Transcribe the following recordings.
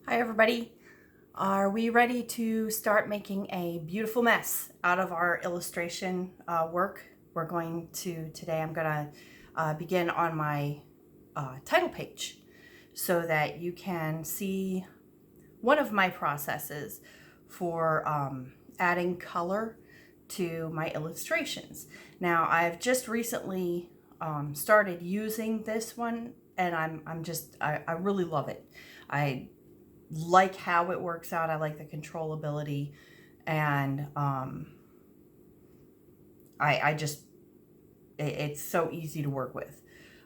Hi everybody. Are we ready to start making a beautiful mess out of our illustration work? Today I'm going to begin on my title page so that you can see one of my processes for adding color to my illustrations. Now I've just recently started using this one and I really love it. I like how it works out. I like the controllability, and it's so easy to work with.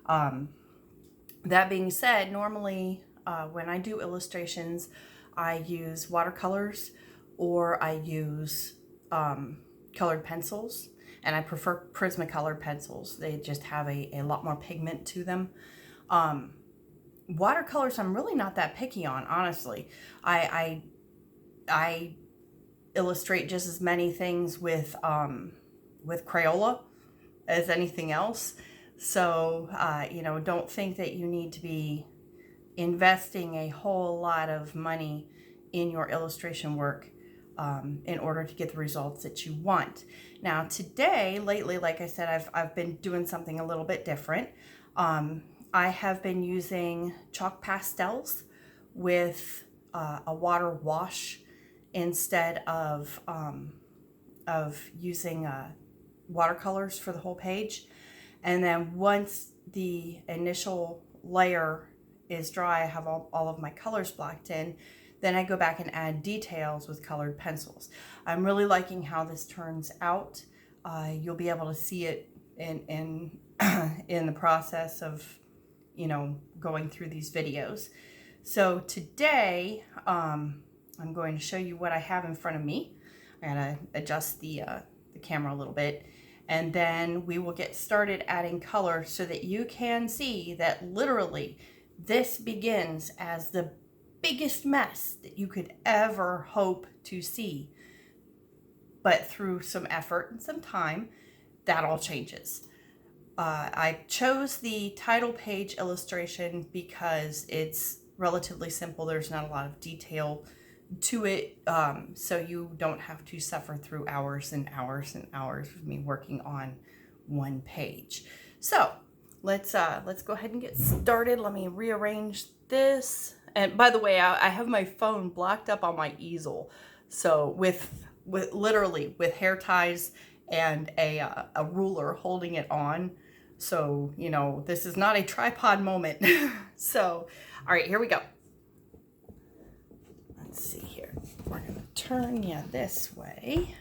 That being said, normally when I do illustrations, I use watercolors or I use colored pencils, and I prefer Prismacolor pencils. They just have a lot more pigment to them. Watercolors I'm really not that picky on, honestly. I illustrate just as many things with Crayola as anything else. So don't think that you need to be investing a whole lot of money in your illustration work in order to get the results that you want. Now today, lately, like I said, I've been doing something a little bit different. I have been using chalk pastels with a water wash instead of using watercolors for the whole page. And then once the initial layer is dry, I have all of my colors blocked in. Then I go back and add details with colored pencils. I'm really liking how this turns out. You'll be able to see it in the process of going through these videos. So today I'm going to show you what I have in front of me. I'm gonna adjust the camera a little bit, and then we will get started adding color so that you can see that literally this begins as the biggest mess that you could ever hope to see. But through some effort and some time, that all changes. I chose the title page illustration because it's relatively simple. There's not a lot of detail to it, so you don't have to suffer through hours and hours and hours of me working on one page. So let's go ahead and get started. Let me rearrange this. And by the way, I have my phone blocked up on my easel, so with literally with hair ties and a ruler holding it on. So, this is not a tripod moment. So, all right, here we go. Let's see here. We're going to turn you this way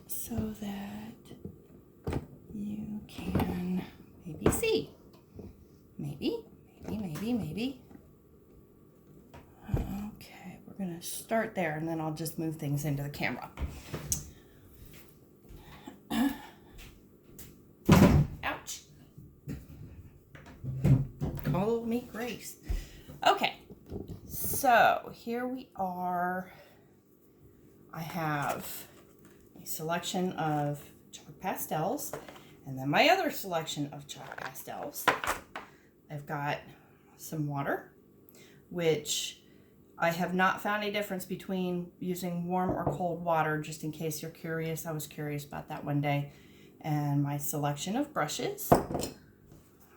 so that you can maybe see. Maybe. Okay, we're going to start there, and then I'll just move things into the camera. Ouch. Call me Grace. Okay, so here we are. I have a selection of chalk pastels, and then my other selection of chalk pastels. I've got some water, which I have not found a difference between using warm or cold water, just in case you're curious. I was curious about that one day. And my selection of brushes.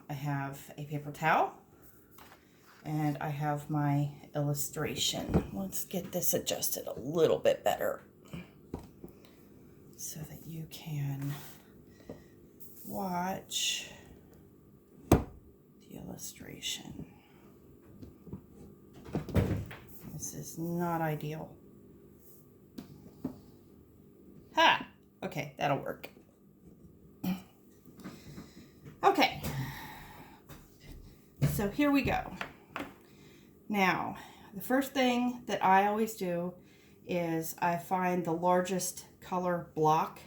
I have a paper towel, and I have my illustration. Let's get this adjusted a little bit better so that you can watch the illustration. This is not ideal. Ha! Okay, that'll work. Okay, so here we go. Now, the first thing that I always do is I find the largest color block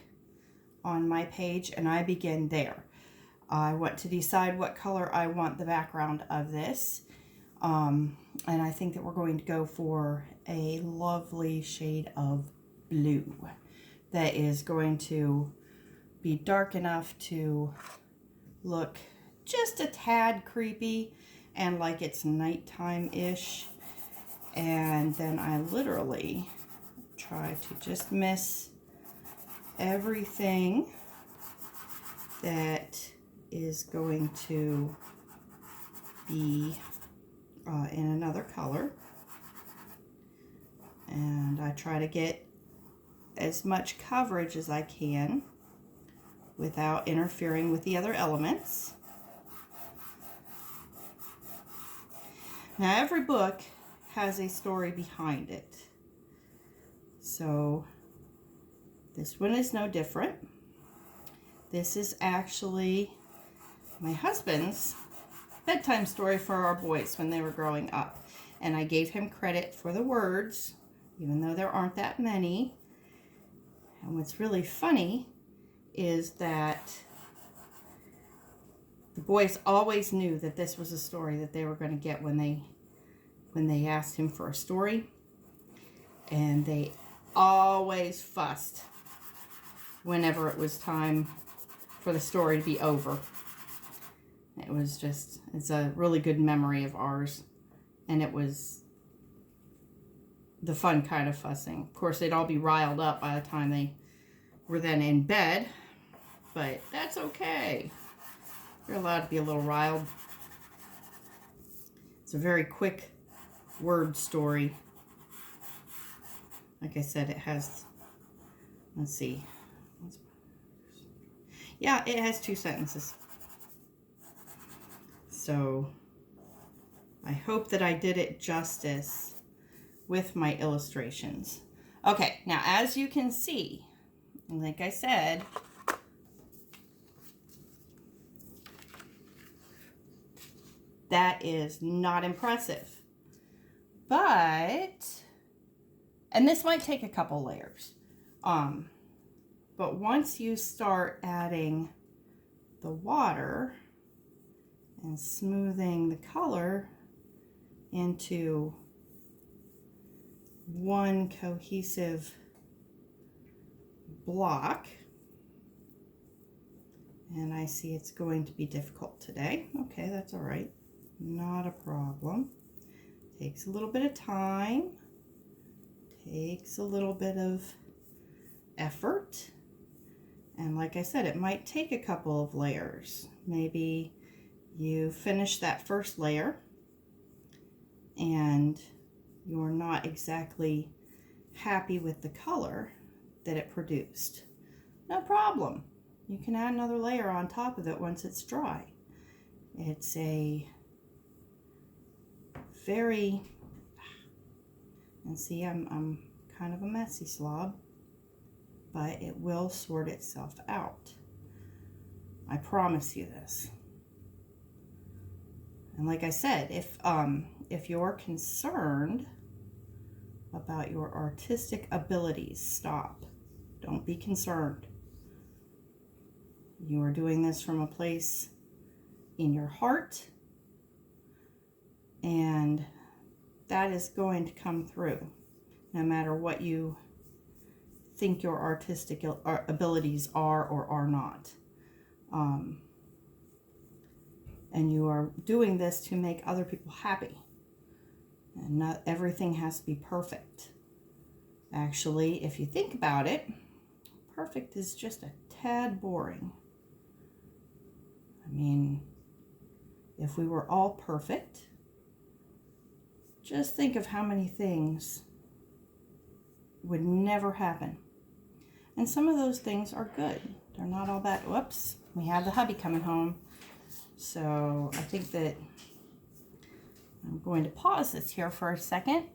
on my page and I begin there. I want to decide what color I want the background of this. And I think that we're going to go for a lovely shade of blue that is going to be dark enough to look just a tad creepy and like it's nighttime-ish. And then I literally try to just miss everything that is going to be in another color. And I try to get as much coverage as I can without interfering with the other elements. Now, every book has a story behind it. So this one is no different. This is actually my husband's bedtime story for our boys when they were growing up. And I gave him credit for the words, even though there aren't that many. And what's really funny is that the boys always knew that this was a story that they were going to get when they asked him for a story. And they always fussed whenever it was time for the story to be over. It's a really good memory of ours. And it was the fun kind of fussing. Of course, they'd all be riled up by the time they were then in bed. But that's okay. You're allowed to be a little riled. It's a very quick word story. Like I said, it has, let's see. Yeah, it has 2 sentences. So I hope that I did it justice with my illustrations. Okay, now as you can see, like I said, that is not impressive. But, and this might take a couple layers. But once you start adding the water and smoothing the color into one cohesive block, and I see it's going to be difficult today. Okay, that's all right. Not a problem. Takes a little bit of time. Takes a little bit of effort. And like I said, it might take a couple of layers. Maybe you finish that first layer and you're not exactly happy with the color that it produced. No problem. You can add another layer on top of it once it's dry. It's a very, and see, I'm kind of a messy slob, but it will sort itself out. I promise you this. And like I said, if you're concerned about your artistic abilities, stop. Don't be concerned. You are doing this from a place in your heart, and that is going to come through no matter what you think your artistic abilities are or are not. And you are doing this to make other people happy. And not everything has to be perfect. Actually, if you think about it, perfect is just a tad boring. I mean, if we were all perfect, just think of how many things would never happen. And some of those things are good. They're not all bad. Whoops, we have the hubby coming home. So I think that I'm going to pause this here for a second